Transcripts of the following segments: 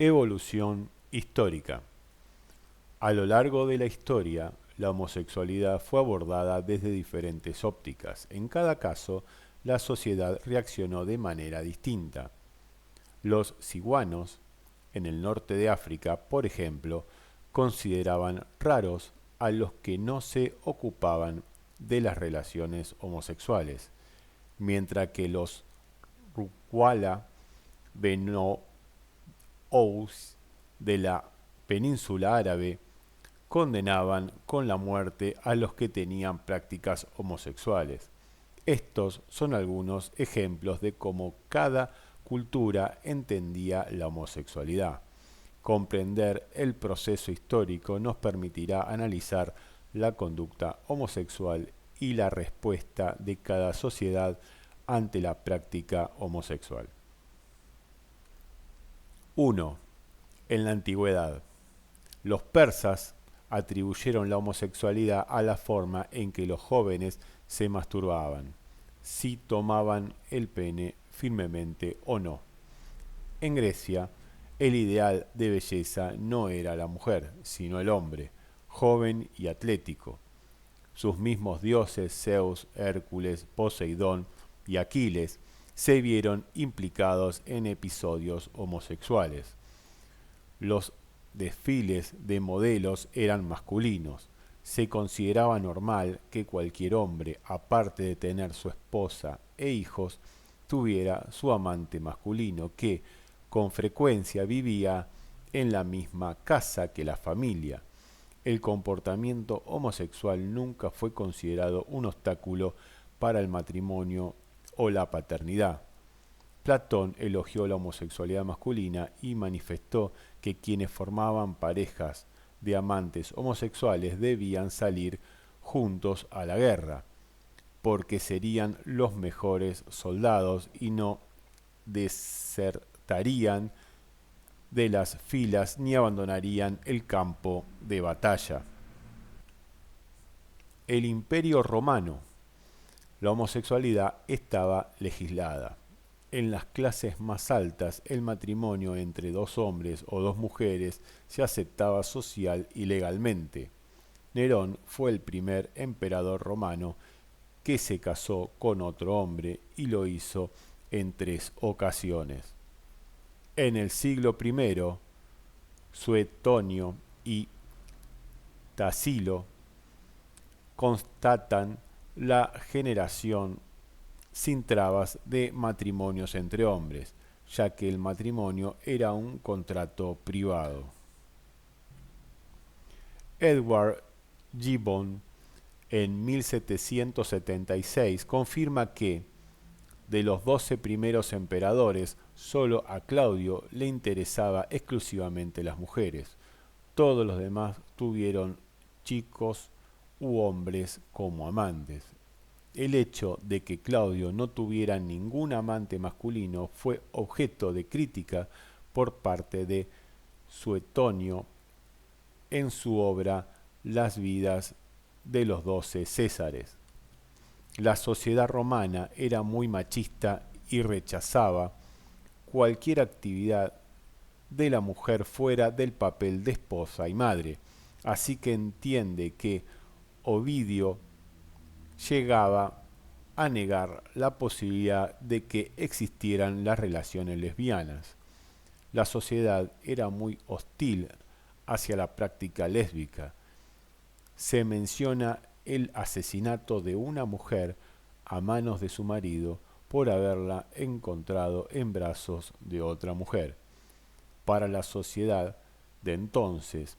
Evolución histórica. A lo largo de la historia, la homosexualidad fue abordada desde diferentes ópticas. En cada caso, la sociedad reaccionó de manera distinta. Los ciguanos, en el norte de África, por ejemplo, consideraban raros a los que no se ocupaban de las relaciones homosexuales, mientras que los Rukwala Benous de la península árabe condenaban con la muerte a los que tenían prácticas homosexuales. Estos son algunos ejemplos de cómo cada cultura entendía la homosexualidad. Comprender el proceso histórico nos permitirá analizar la conducta homosexual y la respuesta de cada sociedad ante la práctica homosexual. 1. En la antigüedad, los persas atribuyeron la homosexualidad a la forma en que los jóvenes se masturbaban, si tomaban el pene firmemente o no. En Grecia, el ideal de belleza no era la mujer, sino el hombre, joven y atlético. Sus mismos dioses, Zeus, Hércules, Poseidón y Aquiles, se vieron implicados en episodios homosexuales. Los desfiles de modelos eran masculinos. Se consideraba normal que cualquier hombre, aparte de tener su esposa e hijos, tuviera su amante masculino que, con frecuencia, vivía en la misma casa que la familia. El comportamiento homosexual nunca fue considerado un obstáculo para el matrimonio o la paternidad. Platón elogió la homosexualidad masculina y manifestó que quienes formaban parejas de amantes homosexuales debían salir juntos a la guerra, porque serían los mejores soldados y no desertarían de las filas ni abandonarían el campo de batalla. El Imperio Romano. La homosexualidad estaba legislada. En las clases más altas, el matrimonio entre dos hombres o dos mujeres se aceptaba social y legalmente. Nerón fue el primer emperador romano que se casó con otro hombre y lo hizo en 3 ocasiones. En el siglo I, Suetonio y Tasilo constatan la generación sin trabas de matrimonios entre hombres, ya que el matrimonio era un contrato privado. Edward Gibbon, en 1776, confirma que, de los 12 primeros emperadores, solo a Claudio le interesaba exclusivamente las mujeres. Todos los demás tuvieron chicos u hombres como amantes. El hecho de que Claudio no tuviera ningún amante masculino fue objeto de crítica por parte de Suetonio en su obra Las vidas de los 12 Césares. La sociedad romana era muy machista y rechazaba cualquier actividad de la mujer fuera del papel de esposa y madre. Así que entiende que Ovidio llegaba a negar la posibilidad de que existieran las relaciones lesbianas. La sociedad era muy hostil hacia la práctica lésbica. Se menciona el asesinato de una mujer a manos de su marido por haberla encontrado en brazos de otra mujer. Para la sociedad de entonces,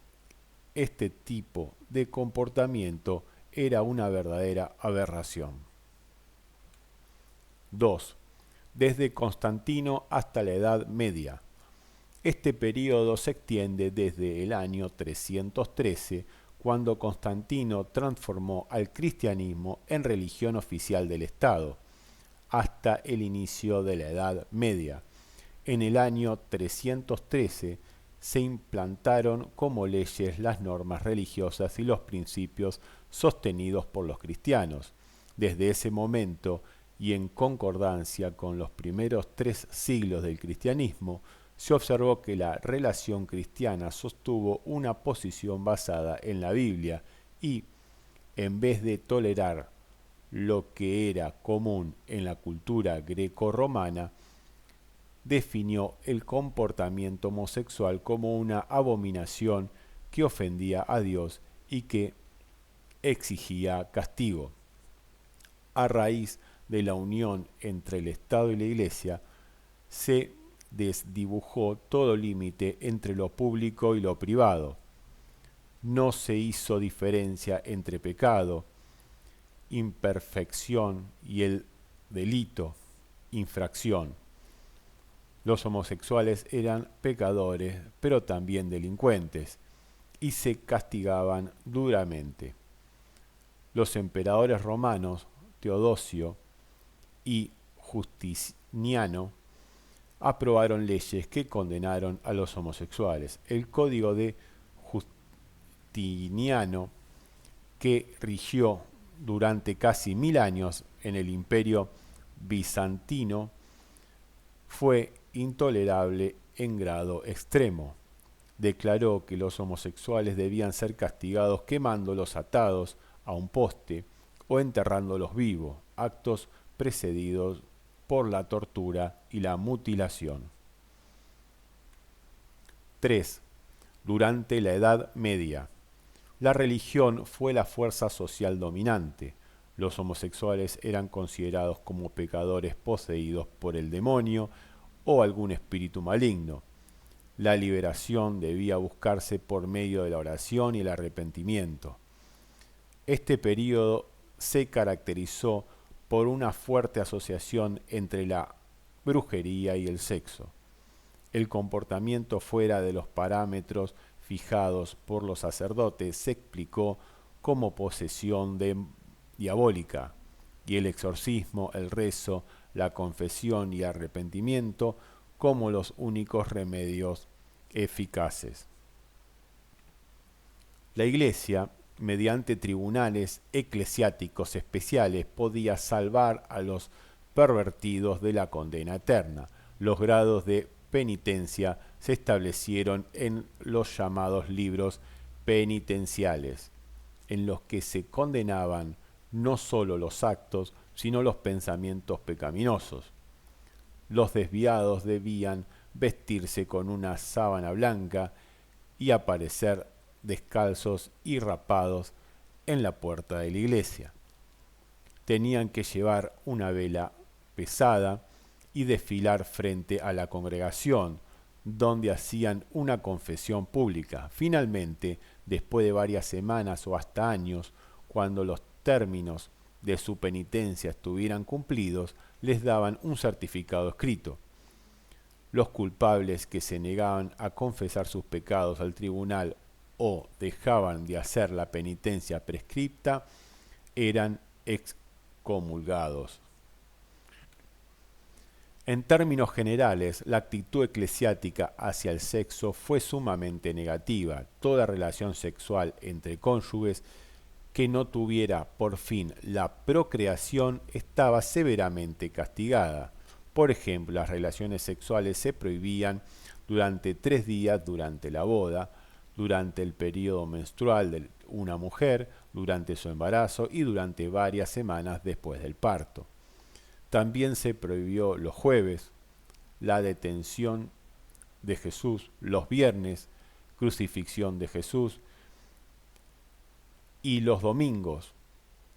este tipo de comportamiento era una verdadera aberración. 2. Desde Constantino hasta la Edad Media. Este período se extiende desde el año 313, cuando Constantino transformó al cristianismo en religión oficial del Estado, hasta el inicio de la Edad Media. En el año 313 se implantaron como leyes las normas religiosas y los principios sostenidos por los cristianos. Desde ese momento, y en concordancia con los primeros 3 siglos del cristianismo, se observó que la relación cristiana sostuvo una posición basada en la Biblia y, en vez de tolerar lo que era común en la cultura grecorromana, definió el comportamiento homosexual como una abominación que ofendía a Dios y que exigía castigo. A raíz de la unión entre el Estado y la Iglesia, se desdibujó todo límite entre lo público y lo privado. No se hizo diferencia entre pecado, imperfección y el delito, infracción. Los homosexuales eran pecadores, pero también delincuentes, y se castigaban duramente. Los emperadores romanos, Teodosio y Justiniano, aprobaron leyes que condenaron a los homosexuales. El Código de Justiniano, que rigió durante casi 1000 años en el Imperio bizantino, fue intolerable en grado extremo. Declaró que los homosexuales debían ser castigados quemándolos atados a un poste o enterrándolos vivos, actos precedidos por la tortura y la mutilación. 3. Durante la Edad Media, la religión fue la fuerza social dominante. Los homosexuales eran considerados como pecadores poseídos por el demonio o algún espíritu maligno. La liberación debía buscarse por medio de la oración y el arrepentimiento. Este período se caracterizó por una fuerte asociación entre la brujería y el sexo. El comportamiento fuera de los parámetros fijados por los sacerdotes se explicó como posesión diabólica, y el exorcismo, el rezo, la confesión y arrepentimiento como los únicos remedios eficaces. La Iglesia, mediante tribunales eclesiásticos especiales, podía salvar a los pervertidos de la condena eterna. Los grados de penitencia se establecieron en los llamados libros penitenciales, en los que se condenaban no solo los actos, sino los pensamientos pecaminosos. Los desviados debían vestirse con una sábana blanca y aparecer descalzos y rapados en la puerta de la iglesia. Tenían que llevar una vela pesada y desfilar frente a la congregación, donde hacían una confesión pública. Finalmente, después de varias semanas o hasta años, cuando los términos de su penitencia estuvieran cumplidos, les daban un certificado escrito. Los culpables que se negaban a confesar sus pecados al tribunal o dejaban de hacer la penitencia prescripta eran excomulgados. En términos generales, la actitud eclesiástica hacia el sexo fue sumamente negativa. Toda relación sexual entre cónyuges que no tuviera por fin la procreación estaba severamente castigada. Por ejemplo, las relaciones sexuales se prohibían durante 3 días durante la boda, durante el periodo menstrual de una mujer, durante su embarazo y durante varias semanas después del parto. También se prohibió los jueves, la detención de Jesús, los viernes, crucifixión de Jesús, y los domingos,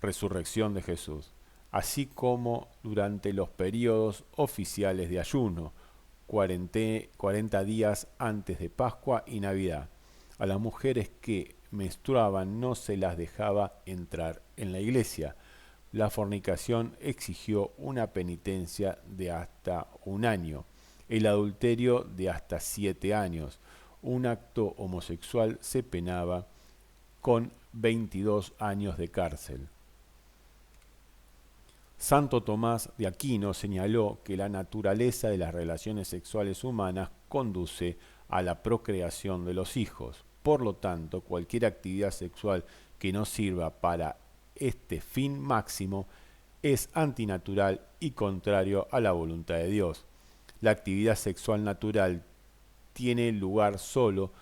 resurrección de Jesús, así como durante los periodos oficiales de ayuno, 40 días antes de Pascua y Navidad. A las mujeres que menstruaban no se las dejaba entrar en la iglesia. La fornicación exigió una penitencia de hasta 1 año, el adulterio de hasta 7 años. Un acto homosexual se penaba con 22 años de cárcel. Santo Tomás de Aquino señaló que la naturaleza de las relaciones sexuales humanas conduce a la procreación de los hijos. Por lo tanto, cualquier actividad sexual que no sirva para este fin máximo es antinatural y contrario a la voluntad de Dios. La actividad sexual natural tiene lugar solo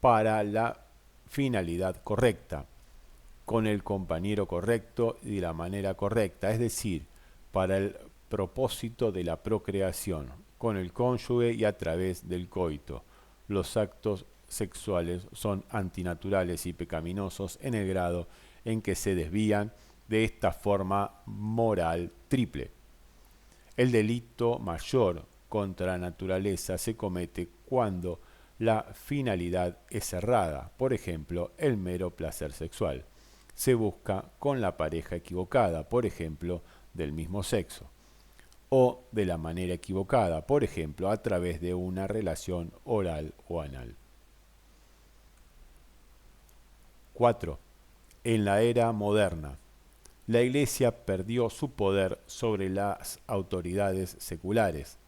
para la finalidad correcta, con el compañero correcto y de la manera correcta, es decir, para el propósito de la procreación, con el cónyuge y a través del coito. Los actos sexuales son antinaturales y pecaminosos en el grado en que se desvían de esta forma moral triple. El delito mayor contra la naturaleza se comete cuando la finalidad es errada, por ejemplo, el mero placer sexual. Se busca con la pareja equivocada, por ejemplo, del mismo sexo, o de la manera equivocada, por ejemplo, a través de una relación oral o anal. 4. En la era moderna, la Iglesia perdió su poder sobre las autoridades seculares.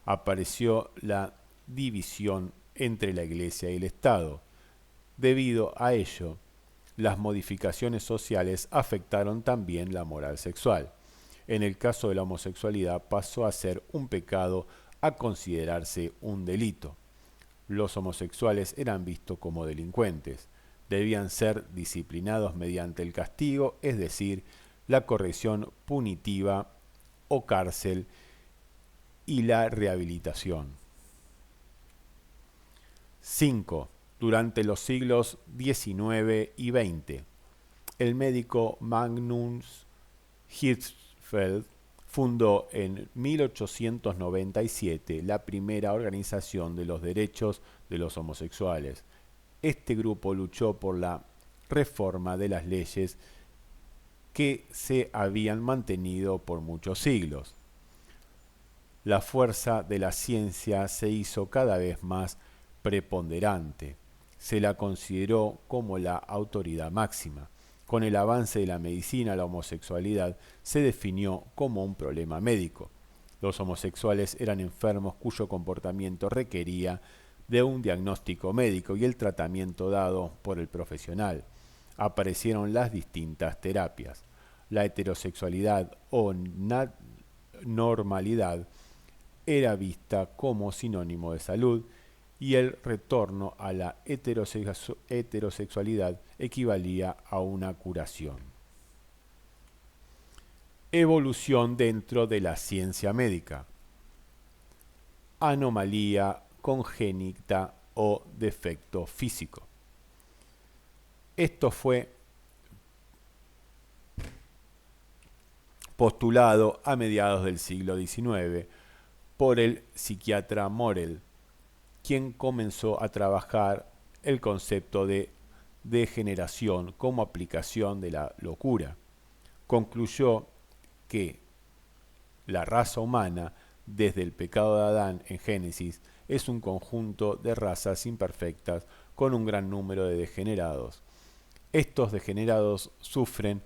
Apareció la división entre la Iglesia y el Estado. Debido a ello, las modificaciones sociales afectaron también la moral sexual. En el caso de la homosexualidad pasó a ser un pecado a considerarse un delito. Los homosexuales eran vistos como delincuentes. Debían ser disciplinados mediante el castigo, es decir, la corrección punitiva o cárcel y la rehabilitación. 5. Durante los siglos XIX y XX, el médico Magnus Hirschfeld fundó en 1897 la primera organización de los derechos de los homosexuales. Este grupo luchó por la reforma de las leyes que se habían mantenido por muchos siglos. La fuerza de la ciencia se hizo cada vez más preponderante. Se la consideró como la autoridad máxima. Con el avance de la medicina, la homosexualidad se definió como un problema médico. Los homosexuales eran enfermos cuyo comportamiento requería de un diagnóstico médico y el tratamiento dado por el profesional. Aparecieron las distintas terapias. La heterosexualidad o normalidad era vista como sinónimo de salud y el retorno a la heterosexualidad equivalía a una curación. Evolución dentro de la ciencia médica. Anomalía congénita o defecto físico. Esto fue postulado a mediados del siglo XIX por el psiquiatra Morel, quien comenzó a trabajar el concepto de degeneración como aplicación de la locura. Concluyó que la raza humana, desde el pecado de Adán en Génesis, es un conjunto de razas imperfectas con un gran número de degenerados. Estos degenerados sufren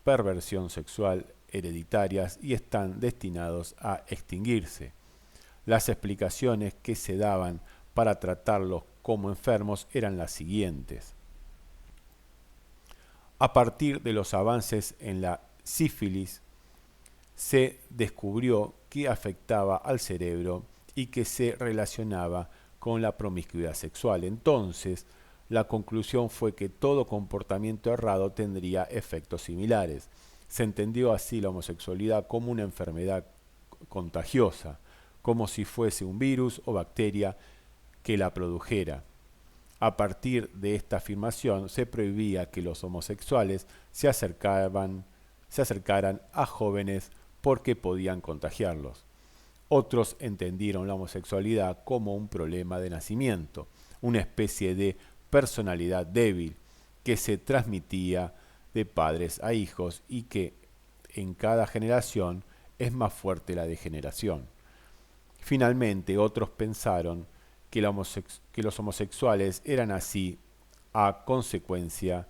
perversión sexual hereditarias y están destinados a extinguirse. Las explicaciones que se daban para tratarlos como enfermos eran las siguientes. A partir de los avances en la sífilis, se descubrió que afectaba al cerebro y que se relacionaba con la promiscuidad sexual. Entonces, la conclusión fue que todo comportamiento errado tendría efectos similares. Se entendió así la homosexualidad como una enfermedad contagiosa, como si fuese un virus o bacteria que la produjera. A partir de esta afirmación se prohibía que los homosexuales se acercaran a jóvenes porque podían contagiarlos. Otros entendieron la homosexualidad como un problema de nacimiento, una especie de personalidad débil que se transmitía de padres a hijos y que en cada generación es más fuerte la degeneración. Finalmente, otros pensaron que los homosexuales eran así a consecuencia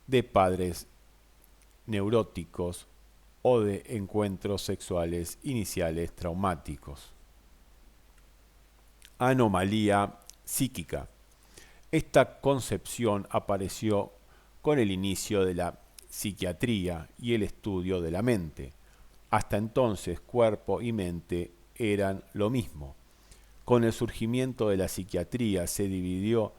de padres neuróticos o de encuentros sexuales iniciales traumáticos. Anomalía psíquica. Esta concepción apareció con el inicio de la psiquiatría y el estudio de la mente. Hasta entonces, cuerpo y mente eran lo mismo. Con el surgimiento de la psiquiatría se dividió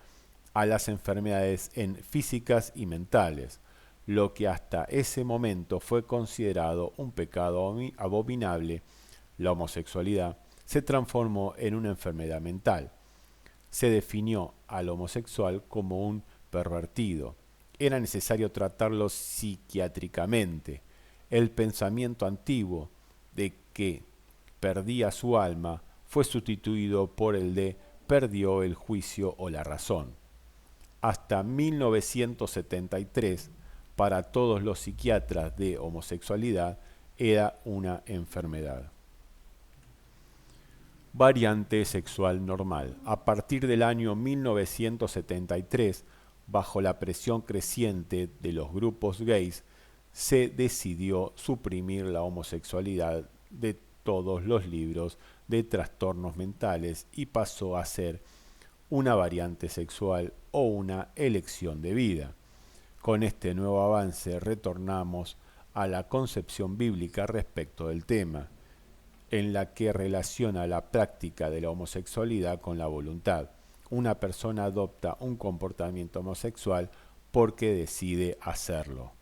a las enfermedades en físicas y mentales, lo que hasta ese momento fue considerado un pecado abominable, la homosexualidad, se transformó en una enfermedad mental. Se definió al homosexual como un pervertido. Era necesario tratarlo psiquiátricamente. El pensamiento antiguo de que perdía su alma fue sustituido por el de perdió el juicio o la razón. Hasta 1973, para todos los psiquiatras de homosexualidad, era una enfermedad. Variante sexual normal. A partir del año 1973, bajo la presión creciente de los grupos gays, se decidió suprimir la homosexualidad de todos los libros de trastornos mentales y pasó a ser una variante sexual o una elección de vida. Con este nuevo avance retornamos a la concepción bíblica respecto del tema, en la que relaciona la práctica de la homosexualidad con la voluntad. Una persona adopta un comportamiento homosexual porque decide hacerlo.